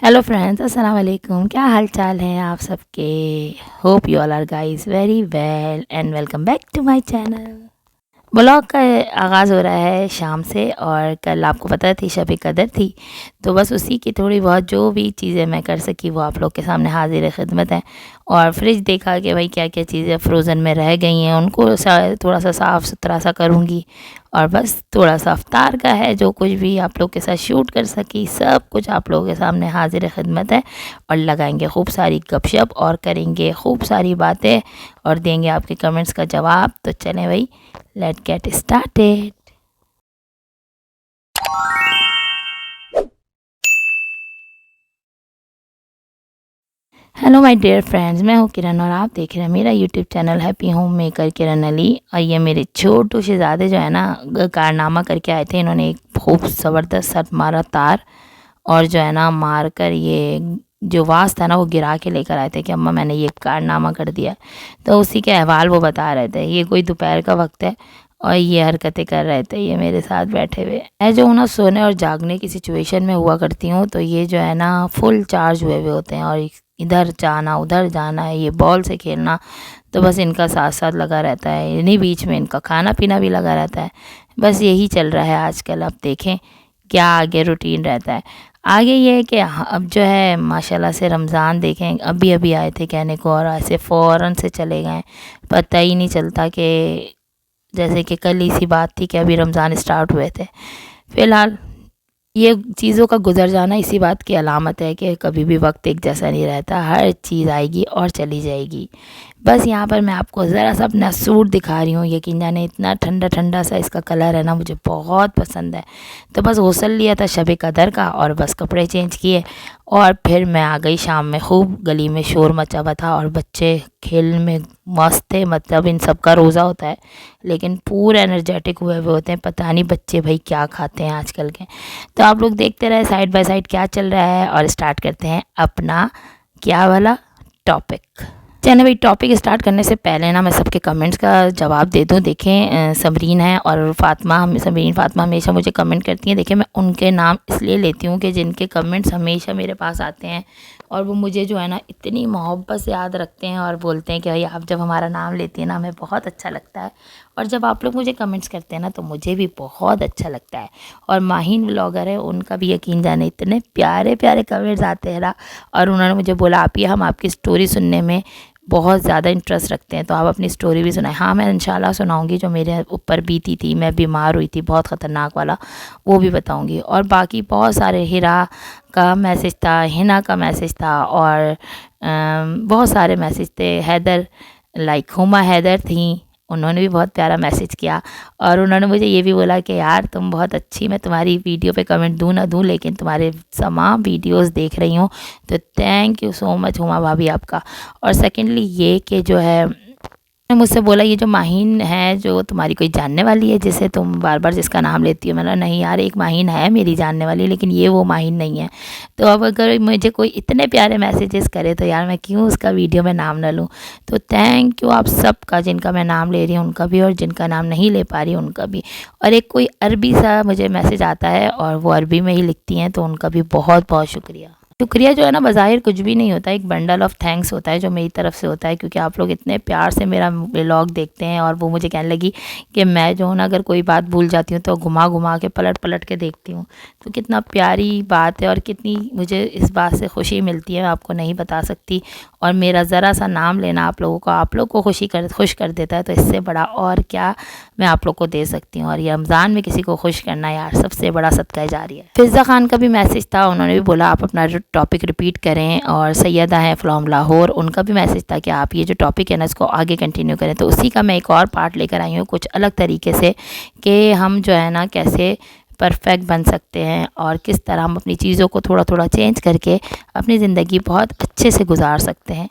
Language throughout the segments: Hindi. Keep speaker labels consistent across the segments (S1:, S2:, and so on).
S1: हेलो फ्रेंड्स, अस्सलाम वालेकुम। क्या हाल चाल है आप सबके। Hope you all are guys very well and welcome back to my channel. Blog का आगाज़ हो रहा है शाम से, और कल आपको पता थी शब कदर थी, तो बस उसी की थोड़ी बहुत जो भी चीज़ें मैं कर सकी वो आप लोग के सामने हाजिर खिदमत है। और फ्रिज देखा कि भाई क्या क्या चीज़ें फ्रोज़न में रह गई हैं, उनको थोड़ा सा साफ़ सुथरा सा करूँगी। और बस थोड़ा सा अफ्तार का है, जो कुछ भी आप लोग के साथ शूट कर सकी सब कुछ आप लोगों के सामने हाजिर खिदमत है। और लगाएंगे खूब सारी गपशप और करेंगे खूब सारी बातें और देंगे आपके कमेंट्स का जवाब। तो चलें भाई, let get started. Hello my dear friends, मैं हूँ किरण और आप देख रहे हैं मेरा YouTube channel happy home maker Kiran Ali. और ये मेरे छोटू शहजादे जो है ना, कारनामा करके आए थे। इन्होंने एक खूब ज़बरदस्त सट मारा तार, और जो है ना मार कर ये जो वास था ना वो गिरा के लेकर आए थे कि अम्मा मैंने ये कारनामा कर दिया। तो उसी के अहवाल वो बता रहे थे। ये कोई दोपहर का वक्त है और ये हरकतें कर रहे थे ये मेरे साथ बैठे हुए। मैं जो हूँ ना सोने और जागने की सिचुएशन में हुआ करती हूँ, तो ये जो है ना फुल चार्ज हुए हुए होते हैं, और इधर जाना उधर जाना है, ये बॉल से खेलना तो बस इनका साथ साथ लगा रहता है। इन्हीं बीच में इनका खाना पीना भी लगा रहता है। बस यही चल रहा है आजकल। अब देखें क्या आगे रूटीन रहता है। आगे ये है कि अब जो है माशाल्लाह से रमज़ान देखें अभी अभी आए थे कहने को, और ऐसे फ़ौरन से चले गए। पता ही नहीं चलता कि जैसे कि कल ही सी बात थी कि अभी रमज़ान स्टार्ट हुए थे। फ़िलहाल ये चीज़ों का गुजर जाना इसी बात की अलामत है कि कभी भी वक्त एक जैसा नहीं रहता, हर चीज़ आएगी और चली जाएगी। बस यहाँ पर मैं आपको ज़रा सा अपना सूट दिखा रही हूँ। यकीन जाने इतना ठंडा ठंडा सा इसका कलर है ना, मुझे बहुत पसंद है। तो बस गौसल लिया था शब कदर का, और बस कपड़े चेंज किए और फिर मैं आ गई शाम में। खूब गली में शोर मचा हुआ था और बच्चे खेल में मस्त थे। मतलब इन सब का रोज़ा होता है लेकिन पूरे एनर्जेटिक हुए हुए होते हैं। पता नहीं बच्चे भाई क्या खाते हैं आजकल के। तो आप लोग देखते रहे साइड बाय साइड क्या चल रहा है, और स्टार्ट करते हैं अपना क्या वाला टॉपिक। चलिए भाई, टॉपिक स्टार्ट करने से पहले ना मैं सबके कमेंट्स का जवाब दे दूं। देखें समरीन है और फातिमा, समरीन फातिमा हमेशा मुझे कमेंट करती हैं। देखिए मैं उनके नाम इसलिए लेती हूँ कि जिनके कमेंट्स हमेशा मेरे पास आते हैं और वो मुझे जो है ना इतनी मोहब्बत से याद रखते हैं और बोलते हैं कि भाई आप जब हमारा नाम लेती हैं ना हमें बहुत अच्छा लगता है। और जब आप लोग मुझे कमेंट्स करते हैं ना तो मुझे भी बहुत अच्छा लगता है। और माहीन व्लॉगर है, उनका भी यकीन जाने इतने प्यारे प्यारे कमेंट्स आते हैं ना। और उन्होंने मुझे बोला आप ये हम आपकी स्टोरी सुनने में बहुत ज़्यादा इंटरेस्ट रखते हैं, तो आप अपनी स्टोरी भी सुनाएं। हाँ मैं इंशाल्लाह सुनाऊंगी, जो मेरे ऊपर बीती थी, मैं बीमार हुई थी बहुत ख़तरनाक वाला, वो भी बताऊंगी। और बाकी बहुत सारे हिरा का मैसेज था, हिना का मैसेज था, और बहुत सारे मैसेज थे। हैदर लाइक हुमा हैदर थी, उन्होंने भी बहुत प्यारा मैसेज किया। और उन्होंने मुझे ये भी बोला कि यार तुम बहुत अच्छी, मैं तुम्हारी वीडियो पे कमेंट दूँ ना दूँ लेकिन तुम्हारे तमाम वीडियोस देख रही हूँ। तो thank you so much Huma भाभी आपका। और सेकेंडली ये कि जो है ने मुझसे बोला ये जो माहीन है जो तुम्हारी कोई जानने वाली है जिसे तुम बार बार जिसका नाम लेती हो। मैंने नहीं यार, एक माहीन है मेरी जानने वाली, लेकिन ये वो माहीन नहीं है। तो अब अगर मुझे कोई इतने प्यारे मैसेजेस करे तो यार मैं क्यों उसका वीडियो में नाम ना लूँ। तो थैंक यू आप सबका, जिनका मैं नाम ले रही हूँ उनका भी और जिनका नाम नहीं ले पा रही हूँ उनका भी। और एक कोई अरबी सा मुझे मैसेज आता है और वो अरबी में ही लिखती हैं, तो उनका भी बहुत बहुत शुक्रिया। शुक्रिया जो है ना बज़ाहिर कुछ भी नहीं होता, एक बंडल ऑफ थैंक्स होता है जो मेरी तरफ से होता है, क्योंकि आप लोग इतने प्यार से मेरा व्लॉग देखते हैं। और वो मुझे कहने लगी कि मैं जो हूँ ना अगर कोई बात भूल जाती हूँ तो घुमा घुमा के पलट पलट के देखती हूँ। तो कितना प्यारी बात है और कितनी मुझे इस बात से खुशी मिलती है, मैं आपको नहीं बता सकती। और मेरा ज़रा सा नाम लेना आप लोगों को, आप लोग को खुश कर देता है, तो इससे बड़ा और क्या मैं आप लोग को दे सकती हूँ। और ये रमज़ान में किसी को खुश करना यार सबसे बड़ा सदका जारी है। फिज़ा खान का भी मैसेज था, उन्होंने भी बोला आप अपना टॉपिक रिपीट करें। और सैयदा हैं फ्रॉम लाहौर, उनका भी मैसेज था कि आप ये जो टॉपिक है ना इसको आगे कंटिन्यू करें। तो उसी का मैं एक और पार्ट लेकर आई हूँ कुछ अलग तरीके से, कि हम जो है ना कैसे परफेक्ट बन सकते हैं और किस तरह हम अपनी चीज़ों को थोड़ा थोड़ा चेंज करके अपनी ज़िंदगी बहुत अच्छे से गुजार सकते हैं।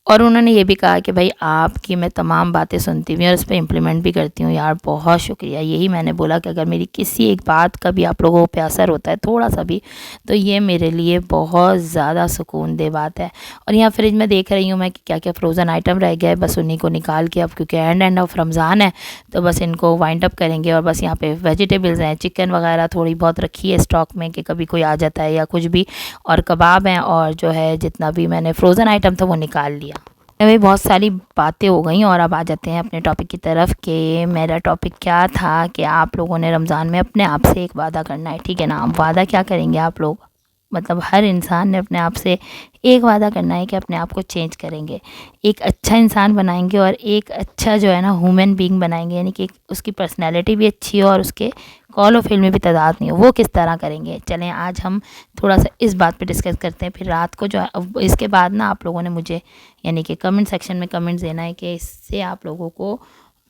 S1: और उन्होंने ये भी कहा कि भाई आपकी मैं तमाम बातें सुनती हूँ और उस पर इम्प्लीमेंट भी करती हूँ। यार बहुत शुक्रिया। यही मैंने बोला कि अगर मेरी किसी एक बात का भी आप लोगों पे असर होता है थोड़ा सा भी, तो ये मेरे लिए बहुत ज़्यादा सुकून दे बात है। और यहाँ फ्रिज में देख रही हूँ मैं कि क्या क्या फ्रोज़न आइटम रह गया है, बस उन्हीं को निकाल के अब क्योंकि एंड ऑफ रमज़ान है तो बस इनको वाइंड अप करेंगे। और बस यहाँ पे वेजिटेबल्स हैं, चिकन वगैरह थोड़ी बहुत रखी है स्टॉक में कि कभी कोई आ जाता है या कुछ भी, और कबाब हैं, और जो है जितना भी मैंने फ्रोज़न आइटम था वो निकाल लिया। भाई बहुत सारी बातें हो गई और अब आ जाते हैं अपने टॉपिक की तरफ कि मेरा टॉपिक क्या था कि आप लोगों ने रमज़ान में अपने आप से एक वादा करना है, ठीक है ना। वादा क्या करेंगे आप लोग, मतलब हर इंसान ने अपने आप से एक वादा करना है कि अपने आप को चेंज करेंगे, एक अच्छा इंसान बनाएंगे और एक अच्छा जो है ना ह्यूमन बीइंग बनाएंगे, यानी कि उसकी पर्सनैलिटी भी अच्छी हो और उसके कॉल और फिल्म में भी तादाद नहीं हो। वो किस तरह करेंगे, चलें आज हम थोड़ा सा इस बात पे डिस्कस करते हैं। फिर रात को जो है इसके बाद ना आप लोगों ने मुझे यानी कि कमेंट सेक्शन में कमेंट्स देना है कि इससे आप लोगों को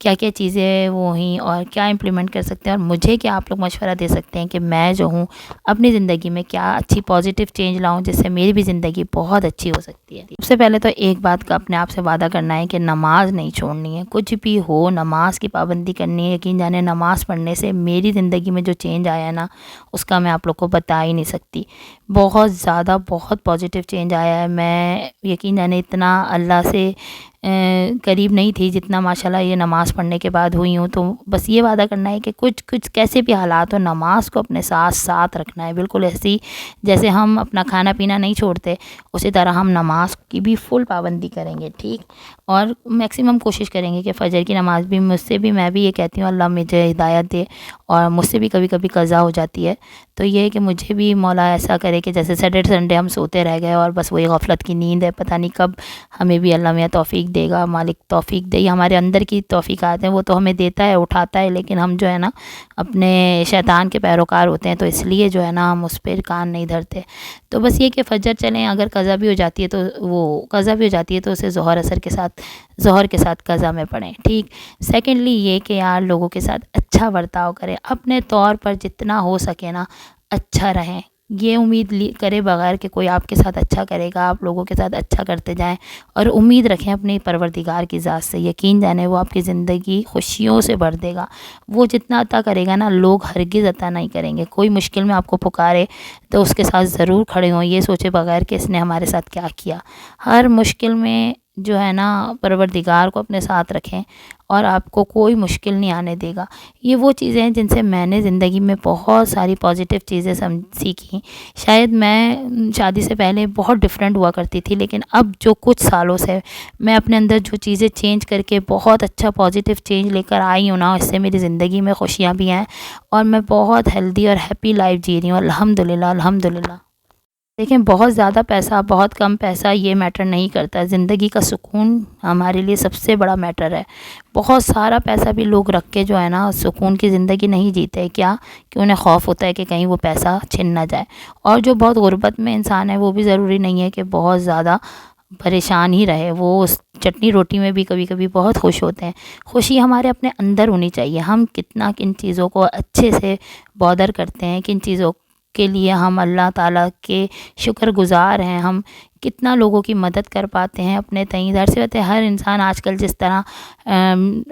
S1: क्या क्या चीज़ें वो हुई और क्या इम्प्लीमेंट कर सकते हैं, और मुझे क्या आप लोग मशवरा दे सकते हैं कि मैं जो हूँ अपनी ज़िंदगी में क्या अच्छी पॉजिटिव चेंज लाऊं जिससे मेरी भी ज़िंदगी बहुत अच्छी हो सकती है। सबसे पहले तो एक बात का अपने आप से वादा करना है कि नमाज नहीं छोड़नी है, कुछ भी हो नमाज की पाबंदी करनी है। यकीन जाने नमाज़ पढ़ने से मेरी ज़िंदगी में जो चेंज आया है ना उसका मैं आप लोग को बता ही नहीं सकती। बहुत ज़्यादा बहुत पॉजिटिव चेंज आया है। मैं यकीन जाने इतना अल्लाह से करीब नहीं थी जितना माशाल्लाह ये नमाज़ पढ़ने के बाद हुई हूँ। तो बस ये वादा करना है कि कुछ कुछ कैसे भी हालात हो नमाज़ को अपने साथ साथ रखना है, बिल्कुल ऐसी जैसे हम अपना खाना पीना नहीं छोड़ते उसी तरह हम नमाज़ की भी फुल पाबंदी करेंगे, ठीक। और मैक्सिमम कोशिश करेंगे कि फ़जर की नमाज़ भी मुझसे भी, मैं भी ये कहती हूँ अल्लाह मुझे हिदायत दे, और मुझसे भी कभी कभी कज़ा हो जाती है। तो ये है कि मुझे भी मौला ऐसा करे कि जैसे सैटरडे संडे हम सोते रह गए और बस वही गफलत की नींद है, पता नहीं कब हमें भी अल्लाह मियाँ तौफीक देगा। मालिक तौफीक दे, हमारे अंदर की तौफीकात हैं वो तो हमें देता है उठाता है, लेकिन हम जो है ना अपने शैतान के पैरोकार होते हैं तो इसलिए जो है ना हम उस पर कान नहीं धरते। तो बस ये कि फ़जर चलें, अगर कज़ा भी हो जाती है तो वो कज़ा भी हो जाती है तो उसे ज़ोहर असर के साथ ज़ोहर के साथ कज़ा में पढ़ें, ठीक। सेकेंडली ये कि यार लोगों के साथ अच्छा बर्ताव करें, अपने तौर पर जितना हो सके ना अच्छा रहें। ये उम्मीद करे बगैर कि कोई आपके साथ अच्छा करेगा, आप लोगों के साथ अच्छा करते जाएं, और उम्मीद रखें अपने परवरदिगार की ज़ात से। यकीन जाने वो आपकी ज़िंदगी खुशियों से भर देगा। वो जितना अता करेगा ना लोग हरगिज़ अता नहीं करेंगे। कोई मुश्किल में आपको पुकारे तो उसके साथ ज़रूर खड़े हों, ये सोचे बगैर कि इसने हमारे साथ क्या किया। हर मुश्किल में जो है ना परवरदिगार को अपने साथ रखें और आपको कोई मुश्किल नहीं आने देगा। ये वो चीज़ें हैं जिनसे मैंने ज़िंदगी में बहुत सारी पॉजिटिव चीज़ें सीखी। शायद मैं शादी से पहले बहुत डिफरेंट हुआ करती थी, लेकिन अब जो कुछ सालों से मैं अपने अंदर जो चीज़ें चेंज करके बहुत अच्छा पॉजिटिव चेंज लेकर आई हूँ ना, इससे मेरी ज़िंदगी में खुशियाँ भी हैं और मैं बहुत हेल्दी और हैप्पी लाइफ जी रही हूँ अल्हम्दुलिल्लाह अल्हम्दुलिल्लाह। देखें बहुत ज़्यादा पैसा बहुत कम पैसा ये मैटर नहीं करता, ज़िंदगी का सुकून हमारे लिए सबसे बड़ा मैटर है। बहुत सारा पैसा भी लोग रख के जो है ना सुकून की ज़िंदगी नहीं जीते, क्या कि उन्हें खौफ होता है कि कहीं वो पैसा छिन ना जाए। और जो बहुत गुर्बत में इंसान है वो भी ज़रूरी नहीं है कि बहुत ज़्यादा परेशान ही रहे, वो उस चटनी रोटी में भी कभी कभी बहुत खुश होते हैं। खुशी हमारे अपने अंदर होनी चाहिए। हम कितना किन चीज़ों को अच्छे से बॉदर करते हैं, किन चीज़ों के लिए हम अल्लाह ताला के शुक्रगुज़ार हैं, हम कितना लोगों की मदद कर पाते हैं अपने तई। ज़ाहिर सी बात है हर इंसान आजकल जिस तरह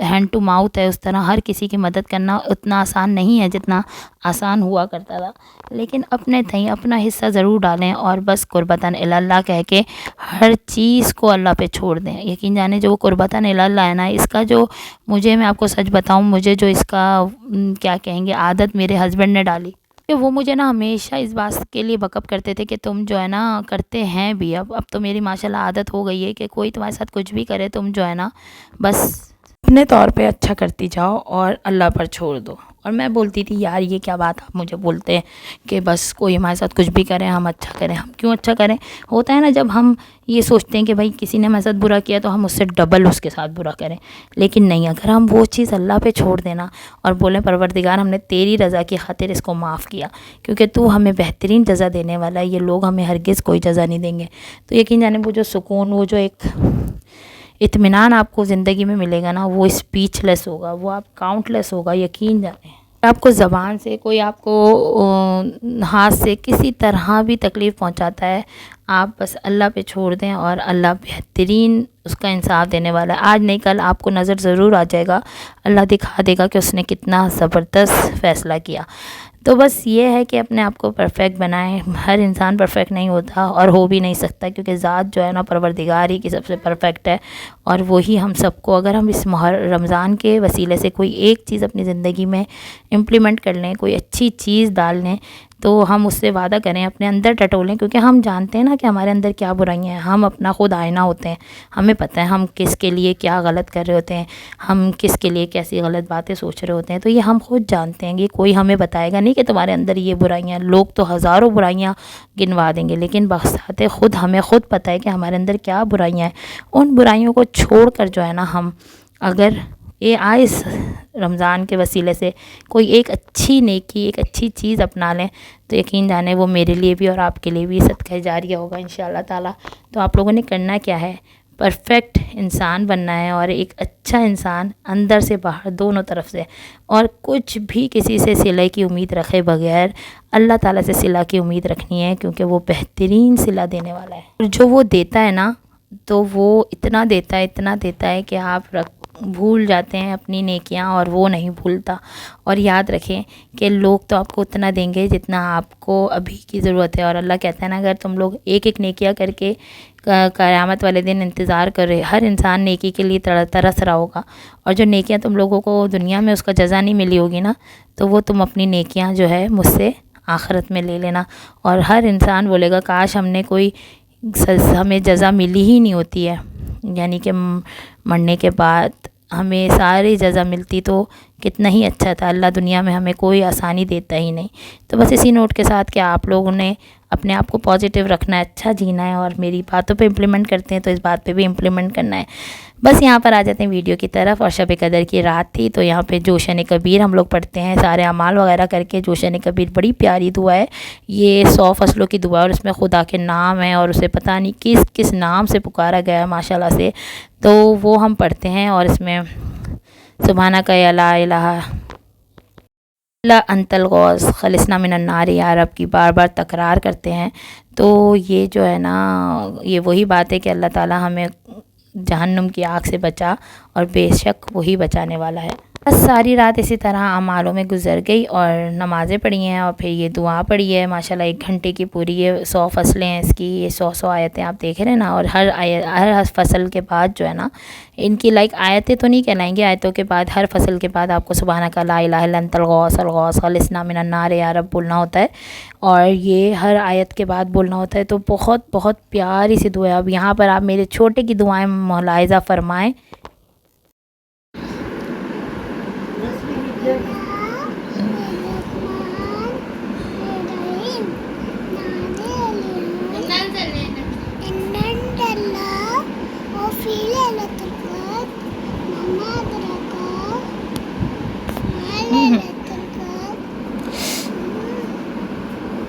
S1: हैंड टू माउथ है उस तरह हर किसी की मदद करना उतना आसान नहीं है जितना आसान हुआ करता था, लेकिन अपने तई अपना हिस्सा ज़रूर डालें और बस कुर्बतन इल्लल्लाह कह के हर चीज़ को अल्लाह पे छोड़ दें। यकीन जाने जो वो कुर्बतन इल्लल्लाह है ना, इसका जो मुझे मैं आपको सच बताऊँ, मुझे जो इसका क्या कहेंगे आदत मेरे हस्बैंड ने डाली कि वो मुझे ना हमेशा इस बात के लिए बकअप करते थे कि तुम जो है ना करते हैं भी। अब तो मेरी माशाल्लाह आदत हो गई है कि कोई तुम्हारे साथ कुछ भी करे तुम जो है ना बस अपने तौर पे अच्छा करती जाओ और अल्लाह पर छोड़ दो। और मैं बोलती थी यार ये क्या बात आप मुझे बोलते हैं कि बस कोई हमारे साथ कुछ भी करें हम अच्छा करें। हम क्यों अच्छा करें, होता है ना जब हम ये सोचते हैं कि भाई किसी ने हमारे साथ बुरा किया तो हम उससे डबल उसके साथ बुरा करें। लेकिन नहीं, अगर हम वो चीज़ अल्लाह पे छोड़ देना और बोलें परवरदिगार हमने तेरी रज़ा की खातिर इसको माफ़ किया क्योंकि तू हमें बेहतरीन जज़ा देने वाला है, ये लोग हमें हरगिज़ कोई जज़ा नहीं देंगे। तो यकीन जाने वो जो सुकून, वो जो एक इत्मीनान आपको ज़िंदगी में मिलेगा ना, वो स्पीचलेस होगा, वो आप काउंटलेस होगा। यकीन जाने आपको ज़बान से, कोई आपको हाथ से किसी तरह भी तकलीफ़ पहुंचाता है, आप बस अल्लाह पे छोड़ दें और अल्लाह बेहतरीन उसका इंसाफ देने वाला है। आज नहीं कल आपको नज़र ज़रूर आ जाएगा, अल्लाह दिखा देगा कि उसने कितना ज़बरदस्त फ़ैसला किया। तो बस ये है कि अपने आप को परफेक्ट बनाएं। हर इंसान परफेक्ट नहीं होता और हो भी नहीं सकता, क्योंकि ज़ात जो है ना परवरदिगार ही की सबसे परफेक्ट है। और वही हम सबको, अगर हम इस रमज़ान के वसीले से कोई एक चीज़ अपनी ज़िंदगी में इम्प्लीमेंट कर लें, कोई अच्छी चीज़ डाल लें, तो हम उससे वादा करें, अपने अंदर टटोलें, क्योंकि हम जानते हैं ना कि हमारे अंदर क्या बुराइयां हैं। हम अपना खुद आईना होते हैं, हमें पता है हम किसके लिए क्या गलत कर रहे होते हैं, हम किसके लिए कैसी गलत बातें सोच रहे होते हैं। तो ये हम खुद जानते हैं, कि कोई हमें बताएगा नहीं कि तुम्हारे अंदर ये बुराइयां। लोग तो हज़ारों बुराइयां गिनवा देंगे, लेकिन बख्शाते खुद हमें खुद पता है कि हमारे अंदर क्या बुराइयां हैं। उन बुराइयों को छोड़ कर जो है ना, हम अगर ये आए इस रमज़ान के वसीले से कोई एक अच्छी नेकी, एक अच्छी चीज़ अपना लें, तो यकीन जाने वो मेरे लिए भी और आपके लिए भी सदका जारिया होगा इंशाअल्लाह ताला। तो आप लोगों ने करना क्या है, परफेक्ट इंसान बनना है, और एक अच्छा इंसान अंदर से बाहर दोनों तरफ से, और कुछ भी किसी से सिला की उम्मीद रखे बगैर अल्लाह ताला से सिला की उम्मीद रखनी है, क्योंकि वो बेहतरीन सिला देने वाला है। और जो वो देता है ना, तो वो इतना देता है, इतना देता है कि आप भूल जाते हैं अपनी नेकियां, और वो नहीं भूलता। और याद रखें कि लोग तो आपको उतना देंगे जितना आपको अभी की ज़रूरत है। और अल्लाह कहता है ना, अगर तुम लोग एक एक नेकियां करके क़यामत वाले दिन इंतज़ार कर रहे, हर इंसान नेकी के लिए तरस रहा होगा, और जो नेकियां तुम लोगों को दुनिया में उसका जज़ा नहीं मिली होगी ना, तो वो तुम अपनी नेकियां जो है मुझसे आखिरत में ले लेना। और हर इंसान बोलेगा काश हमने कोई हमें जज़ा मिली ही नहीं होती है, यानी कि मरने के बाद हमें सारी जज़ा मिलती तो कितना ही अच्छा था। अल्लाह दुनिया में हमें कोई आसानी देता ही नहीं। तो बस इसी नोट के साथ कि आप लोगों ने अपने आप को पॉजिटिव रखना है, अच्छा जीना है, और मेरी बातों पे इम्प्लीमेंट करते हैं तो इस बात पे भी इम्प्लीमेंट करना है। बस यहाँ पर आ जाते हैं वीडियो की तरफ। और शब कदर की रात थी, तो यहाँ पे जोशन कबीर हम लोग पढ़ते हैं, सारे अमाल वगैरह करके। जोशन कबीर बड़ी प्यारी दुआ है, ये 100 फसलों की दुआ है, और इसमें खुदा के नाम है, और उसे पता नहीं किस किस नाम से पुकारा गया है माशाल्लाह से। तो वो हम पढ़ते हैं, और इसमें सुबहाना का ला इलाहा ला अंतल गौस खलिसना मिनन नार या रब की बार बार तकरार करते हैं। तो ये जो है ना, ये वही बात है कि अल्लाह ताला हमें जहन्नुम की आग से बचा, और बेशक वही बचाने वाला है। बस सारी रात इसी तरह अमालों में गुजर गई, और नमाज़ें पढ़ी हैं, और फिर ये दुआ पढ़ी है माशाल्लाह 1 घंटे की पूरी। ये 100 फसलें हैं इसकी, ये 100 आयतें आप देख रहे हैं ना। और हर फसल के बाद जो है ना, इनकी लाइक आयतें तो नहीं कहलाएंगी, आयतों के बाद हर फसल के बाद आपको सुबहानक ला इलाहा इल्ला अंतल गौस खलिसना मिनन नार या रब बोलना होता है, और ये हर आयत के बाद बोलना होता है। तो बहुत बहुत प्यारी सी दुआ है। अब यहाँ पर आप मेरे छोटे की दुआएं मुलाहिज़ा फरमाएँ।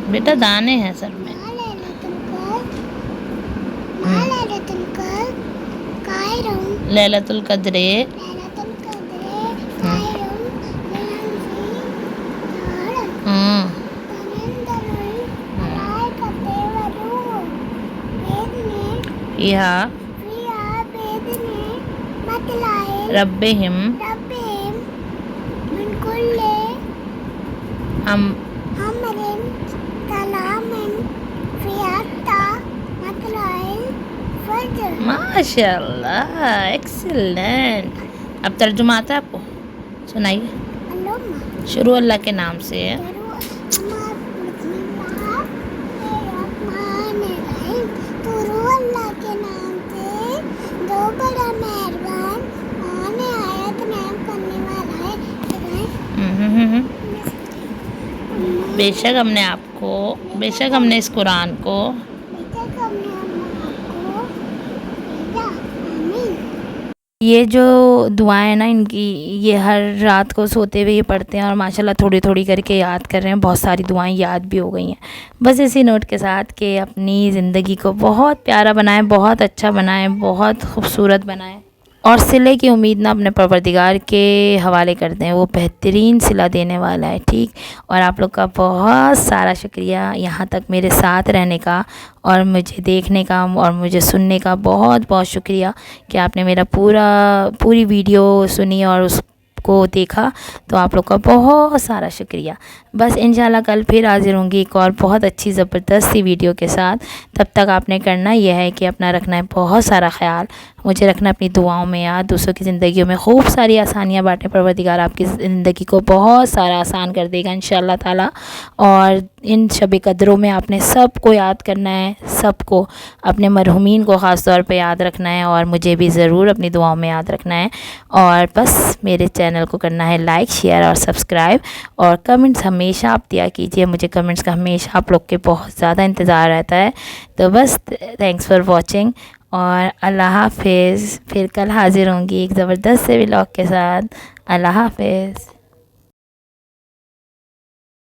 S1: बेटा दाने हैं सर में। लैलतुल कद्रे या रब्बिहिम माशाल्लाह, एक्सीलेंट। अब तर्जुमा आता है आपको, सुनाइए। शुरू अल्लाह के नाम से है। बेशक हमने इस कुरान को ये जो दुआएं ना इनकी, ये हर रात को सोते हुए ये पढ़ते हैं, और माशाल्लाह थोड़ी थोड़ी करके याद कर रहे हैं। बहुत सारी दुआएं याद भी हो गई हैं। बस इसी नोट के साथ कि अपनी ज़िंदगी को बहुत प्यारा बनाएं, बहुत अच्छा बनाएं, बहुत खूबसूरत बनाएं। और सिले की उम्मीद ना अपने परवरदिगार के हवाले करते हैं, वो बेहतरीन सिला देने वाला है। ठीक, और आप लोग का बहुत सारा शुक्रिया यहाँ तक मेरे साथ रहने का और मुझे देखने का और मुझे सुनने का बहुत बहुत शुक्रिया कि आपने मेरा पूरी वीडियो सुनी और उसको देखा। तो आप लोग का बहुत सारा शुक्रिया। बस इंशाल्लाह कल फिर हाजिर होंगी एक और बहुत अच्छी ज़बरदस्त सी वीडियो के साथ। तब तक आपने करना यह है कि अपना रखना है बहुत सारा ख्याल, मुझे रखना अपनी दुआओं में याद, दूसरों की ज़िंदगियों में खूब सारी आसानियाँ बांटें। परवरदिगार आपकी ज़िंदगी को बहुत सारा आसान कर देगा इंशाल्लाह ताला। और इन शब कदरों में आपने सबको याद करना है, सबको, अपने मरहुमीन को ख़ास तौर पे याद रखना है और मुझे भी ज़रूर अपनी दुआओं में याद रखना है। और बस मेरे चैनल को करना है लाइक, शेयर और सब्सक्राइब, और कमेंट्स हमेशा आप दिया कीजिए, मुझे कमेंट्स का हमेशा आप लोग के बहुत ज़्यादा इंतज़ार रहता है। तो बस थैंक्स फॉर वॉचिंग और अल्लाह हाफ़िज़। फिर कल हाज़िर होंगी एक ज़बरदस्त से व्लॉग के साथ। अल्लाह हाफ़िज़।